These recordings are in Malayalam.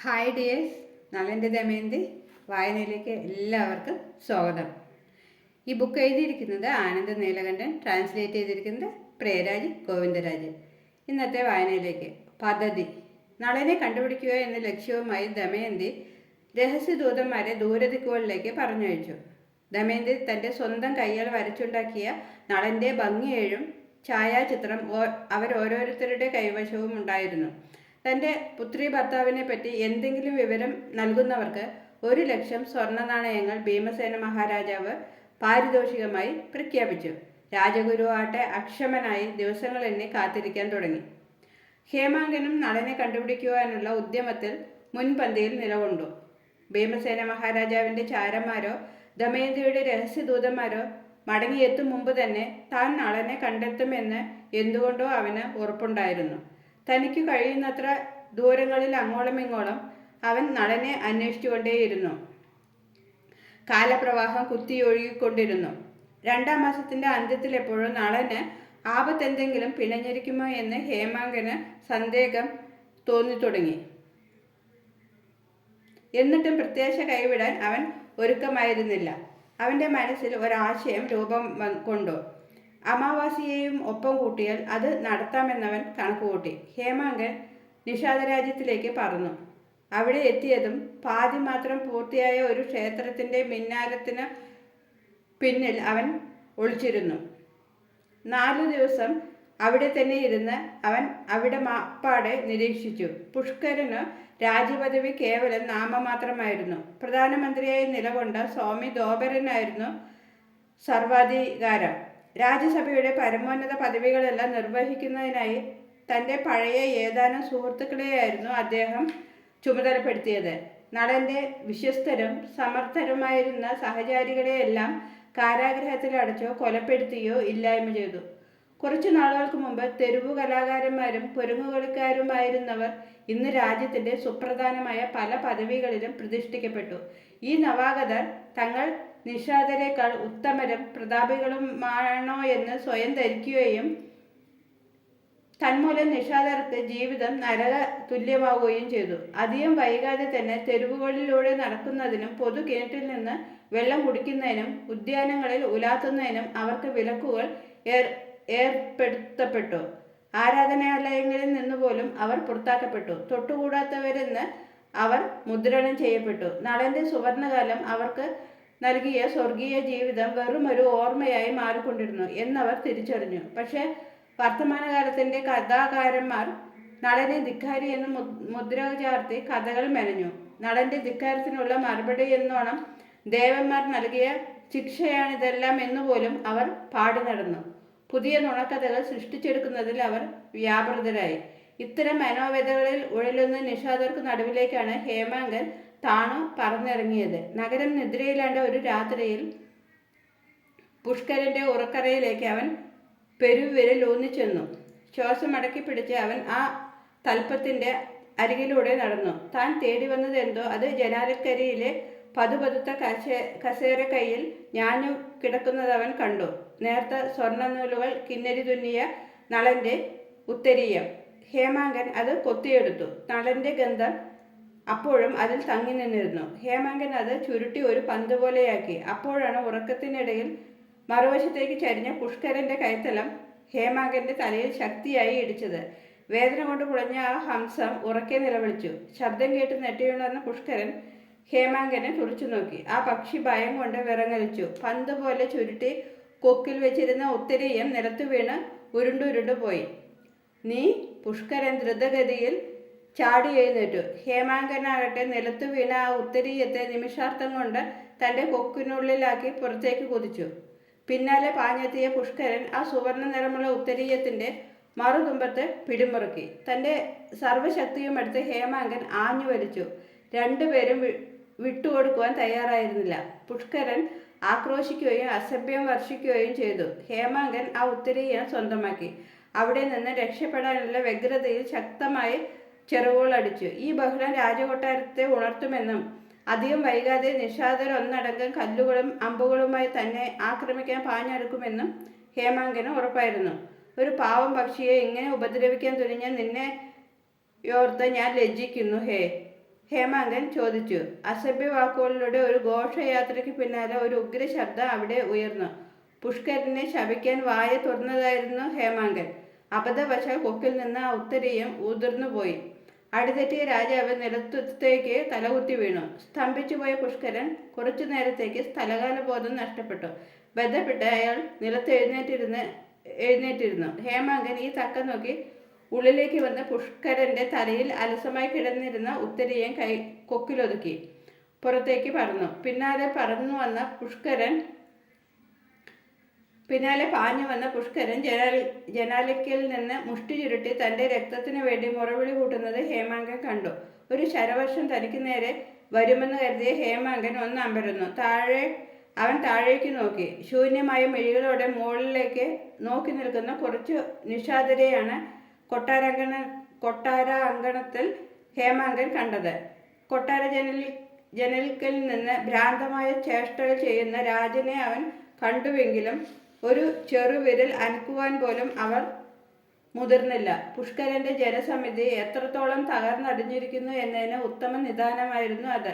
ഹായ് ഡിയേഴ്സ്, നളൻ്റെ ദമയന്തി വായനയിലേക്ക് എല്ലാവർക്കും സ്വാഗതം. ഈ ബുക്ക് എഴുതിയിരിക്കുന്നത് ആനന്ദ നീലകണ്ഠൻ, ട്രാൻസ്ലേറ്റ് ചെയ്തിരിക്കുന്നത് പ്രേരാജ് ഗോവിന്ദരാജ്. ഇന്നത്തെ വായനയിലേക്ക്. പദ്ധതി. നളനെ കണ്ടുപിടിക്കുക എന്ന ലക്ഷ്യവുമായി ദമയന്തി രഹസ്യദൂതന്മാരെ ദൂരദിക്കുകളിലേക്ക് പറഞ്ഞയച്ചു. ദമയന്തി തൻ്റെ സ്വന്തം കൈയാൽ വരച്ചുണ്ടാക്കിയ നളൻ്റെ ഭംഗിയേഴും ഛായാചിത്രം അവരോരോരുത്തരുടെ കൈവശവും ഉണ്ടായിരുന്നു. തൻ്റെ പുത്രി ഭർത്താവിനെ പറ്റി എന്തെങ്കിലും വിവരം നൽകുന്നവർക്ക് 1,00,000 സ്വർണ്ണ നാണയങ്ങൾ ഭീമസേന മഹാരാജാവ് പാരിതോഷികമായി പ്രഖ്യാപിച്ചു. രാജഗുരു ആട്ടെ അക്ഷമനായി ദിവസങ്ങൾ എണ്ണി കാത്തിരിക്കാൻ തുടങ്ങി. ഹേമാങ്കനും നളനെ കണ്ടുപിടിക്കുവാനുള്ള ഉദ്യമത്തിൽ മുൻപന്തിയിൽ നിലകൊണ്ടു. ഭീമസേന മഹാരാജാവിൻ്റെ ചാരന്മാരോ ദമയന്തിയുടെ രഹസ്യദൂതന്മാരോ മടങ്ങിയെത്തും മുമ്പ് തന്നെ താൻ നളനെ കണ്ടെത്തുമെന്ന് എന്തുകൊണ്ടോ അവന് ഉറപ്പുണ്ടായിരുന്നു. തനിക്ക് കഴിയുന്നത്ര ദൂരങ്ങളിൽ അങ്ങോളം ഇങ്ങോളം അവൻ നളനെ അന്വേഷിച്ചുകൊണ്ടേയിരുന്നു. കാലപ്രവാഹം കുത്തിയൊഴുകിക്കൊണ്ടിരുന്നു. 2-ാം മാസത്തിൻ്റെ അന്ത്യത്തിലെപ്പോഴും നളന് ആപത്തെന്തെങ്കിലും പിണഞ്ഞിരിക്കുമോ എന്ന് ഹേമാങ്കന് സന്ദേഹം തോന്നിത്തുടങ്ങി. എന്നിട്ടും പ്രത്യാശ കൈവിടാൻ അവൻ ഒരുക്കമായിരുന്നില്ല. അവൻ്റെ മനസ്സിൽ ഒരാശയം രൂപം കൊണ്ടു. അമാവാസിയെയും ഒപ്പം കൂട്ടിയാൽ അത് നടത്താമെന്നവൻ കണക്കുകൂട്ടി. ഹേമാങ്കൻ നിഷാദരാജ്യത്തിലേക്ക് പറന്നു. അവിടെ എത്തിയതും പാതി മാത്രം പൂർത്തിയായ ഒരു ക്ഷേത്രത്തിൻ്റെ മിന്നാരത്തിന് പിന്നിൽ അവൻ ഒളിച്ചിരുന്നു. 4 ദിവസം അവിടെ തന്നെ ഇരുന്ന് അവൻ അവിടെ മാപ്പാടെ നിരീക്ഷിച്ചു. പുഷ്കരന് രാജ്യപദവി കേവലം നാമമാത്രമായിരുന്നു. പ്രധാനമന്ത്രിയായി നിലകൊണ്ട സ്വാമി ധോബരനായിരുന്നു സർവാധികാരം. രാജ്യസഭയുടെ പരമോന്നത പദവികളെല്ലാം നിർവഹിക്കുന്നതിനായി തൻ്റെ പഴയ ഏതാനും സുഹൃത്തുക്കളെയായിരുന്നു അദ്ദേഹം ചുമതലപ്പെടുത്തിയത്. നളൻ്റെ വിശ്വസ്തരും സമർത്ഥരുമായിരുന്ന സഹചാരികളെയെല്ലാം കാരാഗൃഹത്തിലടച്ചോ കൊലപ്പെടുത്തിയോ ഇല്ലായ്മ ചെയ്തു. കുറച്ചു നാളുകൾക്ക് മുമ്പ് തെരുവു കലാകാരന്മാരും കുരങ്ങുകളിക്കാരുമായിരുന്നവർ ഇന്ന് രാജ്യത്തിൻ്റെ സുപ്രധാനമായ പല പദവികളിലും പ്രതിഷ്ഠിക്കപ്പെട്ടു. ഈ നവാഗതർ തങ്ങൾ നിഷാദരേക്കാൾ ഉത്തമരും പ്രതാപികളുമാണോ എന്ന് സ്വയം ധരിക്കുകയും തന്മൂലം നിഷാദർക്ക് ജീവിതം നരക തുല്യമാവുകയും ചെയ്തു. അധികം വൈകാതെ തന്നെ തെരുവുകളിലൂടെ നടക്കുന്നതിനും പൊതു കിണറ്റിൽ നിന്ന് വെള്ളം കുടിക്കുന്നതിനും ഉദ്യാനങ്ങളിൽ ഉലാത്തുന്നതിനും അവർക്ക് വിലക്കുകൾ ഏർപ്പെടുത്തപ്പെട്ടു. ആരാധനാലയങ്ങളിൽ നിന്നുപോലും അവർ പുറത്താക്കപ്പെട്ടു. തൊട്ടുകൂടാത്തവരെന്ന് അവർ മുദ്രണം ചെയ്യപ്പെട്ടു. നളൻ്റെ സുവർണകാലം അവർക്ക് നൽകിയ സ്വർഗീയ ജീവിതം വെറുമൊരു ഓർമ്മയായി മാറിക്കൊണ്ടിരുന്നു എന്നവർ തിരിച്ചറിഞ്ഞു. പക്ഷേ വർത്തമാനകാലത്തിൻ്റെ കഥാകാരന്മാർ നളനെ ധിക്കാരി എന്ന് മുദ്ര ചാർത്തി കഥകൾ മെനഞ്ഞു. നളൻ്റെ ധിക്കാരത്തിനുള്ള മറുപടി എന്നോണം ദേവന്മാർ നൽകിയ ശിക്ഷയാണിതെല്ലാം എന്നുപോലും അവർ പാടി നടന്നു. പുതിയ നുണക്കഥകൾ സൃഷ്ടിച്ചെടുക്കുന്നതിൽ അവർ വ്യാപൃതരായി. ഇത്തരം മനോവ്യതകളിൽ ഉഴലുന്ന നിഷാദർക്ക് നടുവിലേക്കാണ് ഹേമാങ്കൻ താണു പറന്നിറങ്ങിയത്. നഗരം നിദ്രയിലാണ്ട ഒരു രാത്രിയിൽ പുഷ്കരൻ്റെ ഉറക്കറയിലേക്ക് അവൻ പെരുവിരൽ ഊന്നിച്ചെന്നു. ശ്വാസം അടക്കി പിടിച്ച് അവൻ ആ തൽപ്പത്തിൻ്റെ അരികിലൂടെ നടന്നു. താൻ തേടി വന്നതെന്തോ അത് ജനാലക്കരിയിലെ പതുപതുത്ത കസേര കയ്യിൽ ഞാഞ്ഞു കിടക്കുന്നതവൻ കണ്ടു. നേർത്ത സ്വർണ്ണനൂലുകൾ കിന്നരി തുന്നിയ നളൻ്റെ ഉത്തരീയം. ഹേമാങ്കൻ അത് കൊത്തിയെടുത്തു. നളൻ്റെ ഗന്ധം അപ്പോഴും അതിൽ തങ്ങി നിന്നിരുന്നു. ഹേമാങ്കൻ അത് ചുരുട്ടി ഒരു പന്ത് പോലെയാക്കി. അപ്പോഴാണ് ഉറക്കത്തിനിടയിൽ മറുവശത്തേക്ക് ചരിഞ്ഞ പുഷ്കരൻ്റെ കൈത്തലം ഹേമാങ്കൻ്റെ തലയിൽ ശക്തിയായി ഇടിച്ചത്. വേദന കൊണ്ട് പുളഞ്ഞ ആ ഹംസം ഉറക്കെ നിലവിളിച്ചു. ശബ്ദം കേട്ട് നെട്ടിയുണർന്ന പുഷ്കരൻ ഹേമാങ്കനെ തുറച്ചു നോക്കി. ആ പക്ഷി ഭയം കൊണ്ട് വിറങ്ങലിച്ചു. പന്ത് പോലെ ചുരുട്ടി കൊക്കിൽ വെച്ചിരുന്ന ഉത്തരീയം നിലത്തു വീണ് ഉരുണ്ടുരുണ്ടു പോയി. നീ? പുഷ്കരൻ ദ്രുതഗതിയിൽ ചാടി എഴുന്നേറ്റു. ഹേമാങ്കനാകട്ടെ നിലത്തു വീണ ആ ഉത്തരീയത്തെ നിമിഷാർത്ഥം കൊണ്ട് തൻ്റെ കൊക്കിനുള്ളിലാക്കി പുറത്തേക്ക് കുതിച്ചു. പിന്നാലെ പാഞ്ഞെത്തിയ പുഷ്കരൻ ആ സുവർണ നിറമുള്ള ഉത്തരീയത്തിൻ്റെ മറുതുമ്പത്ത് പിടിമുറുക്കി. തൻ്റെ സർവ്വശക്തിയും എടുത്ത് ഹേമാങ്കൻ ആഞ്ഞു വലിച്ചു. രണ്ടുപേരും വിട്ടുകൊടുക്കുവാൻ തയ്യാറായിരുന്നില്ല. പുഷ്കരൻ ആക്രോശിക്കുകയും അസഭ്യം വർഷിക്കുകയും ചെയ്തു. ഹേമാങ്കൻ ആ ഉത്തരീയം സ്വന്തമാക്കി. അവിടെ നിന്ന് രക്ഷപ്പെടാനുള്ള വ്യഗ്രതയിൽ ശക്തമായി ചെറുകുകളടിച്ചു. ഈ ബഹളം രാജകൊട്ടാരത്തെ ഉണർത്തുമെന്നും അധികം വൈകാതെ നിഷാദർ ഒന്നടങ്കം കല്ലുകളും അമ്പുകളുമായി തന്നെ ആക്രമിക്കാൻ പാഞ്ഞെടുക്കുമെന്നും ഹേമാങ്കന് ഉറപ്പായിരുന്നു. ഒരു പാവം പക്ഷിയെ ഇങ്ങനെ ഉപദ്രവിക്കാൻ തുനിഞ്ഞ നിന്നെ യോർത്ത് ഞാൻ ലജ്ജിക്കുന്നു. ഹേ, ഹേമാങ്കൻ ചോദിച്ചു. അസഭ്യവാക്കുകളുടെ ഒരു ഘോഷയാത്രയ്ക്ക് പിന്നാലെ ഒരു ഉഗ്രശബ്ദം അവിടെ ഉയർന്നു. പുഷ്കരനെ ശപിക്കാൻ വായ തുറന്നതായിരുന്നു ഹേമാങ്കൻ. അബദ്ധവശാൽ കൊക്കിൽ നിന്ന് ആ ഉത്തരീയം ഉതിർന്നുപോയി. അടിതെറ്റിയ രാജാവ് നിലത്തേക്ക് തലകുത്തി വീണു. സ്തംഭിച്ചുപോയ പുഷ്കരൻ കുറച്ചു നേരത്തേക്ക് സ്ഥലകാലബോധം നഷ്ടപ്പെട്ടു. ബന്ധപ്പെട്ട് അയാൾ നിലത്ത് എഴുന്നേറ്റിരുന്നു. ഹേമാങ്കൻ ഈ തക്കം നോക്കി ഉള്ളിലേക്ക് വന്ന് പുഷ്കരന്റെ തലയിൽ അലസമായി കിടന്നിരുന്ന ഉത്തരീയം കൊക്കിലൊതുക്കി പുറത്തേക്ക് പറന്നു. പിന്നാലെ പാഞ്ഞു വന്ന പുഷ്കരൻ ജനാലയ്ക്കൽ നിന്ന് മുഷ്ടി ചുരുട്ടി തന്റെ രക്തത്തിനു വേണ്ടി മുറവിളി കൂട്ടുന്നത് ഹേമാങ്കൻ കണ്ടു. ഒരു ശരവർഷം തനിക്ക് നേരെ വരുമെന്ന് കരുതിയ ഹേമാങ്കൻ ഒന്ന് അമ്പരന്നു. അവൻ താഴേക്ക് നോക്കി. ശൂന്യമായ മിഴികളോടെ മുകളിലേക്ക് നോക്കി നിൽക്കുന്ന കുറച്ചു നിഷാദരെയാണ് കൊട്ടാര അങ്കണത്തിൽ ഹേമാങ്കൻ കണ്ടത്. കൊട്ടാര ജനലിക്കൽ നിന്ന് ഭ്രാന്തമായ ചേഷ്ടകൾ ചെയ്യുന്ന രാജനെ അവൻ കണ്ടുവെങ്കിലും ഒരു ചെറുവിരൽ അനക്കുവാൻ പോലും അവർ മുതിർന്നില്ല. പുഷ്കരന്റെ ജനസമിതി എത്രത്തോളം തകർന്നടിഞ്ഞിരിക്കുന്നു എന്നതിന് ഉത്തമ നിദാനമായിരുന്നു അത്.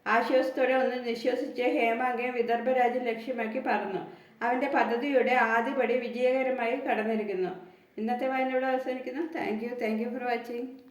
ആശ്വാസത്തോടെ ഒന്ന് നിശ്വസിച്ച് ഹേമാങ്കൻ വിദർഭരാജ്യം ലക്ഷ്യമാക്കി പറന്നു. അവന്റെ പദ്ധതിയുടെ ആദ്യപടി വിജയകരമായി കടന്നിരിക്കുന്നു. ഇന്നത്തെ വായന ഇവിടെ അവസാനിക്കുന്നു. Thank you for watching.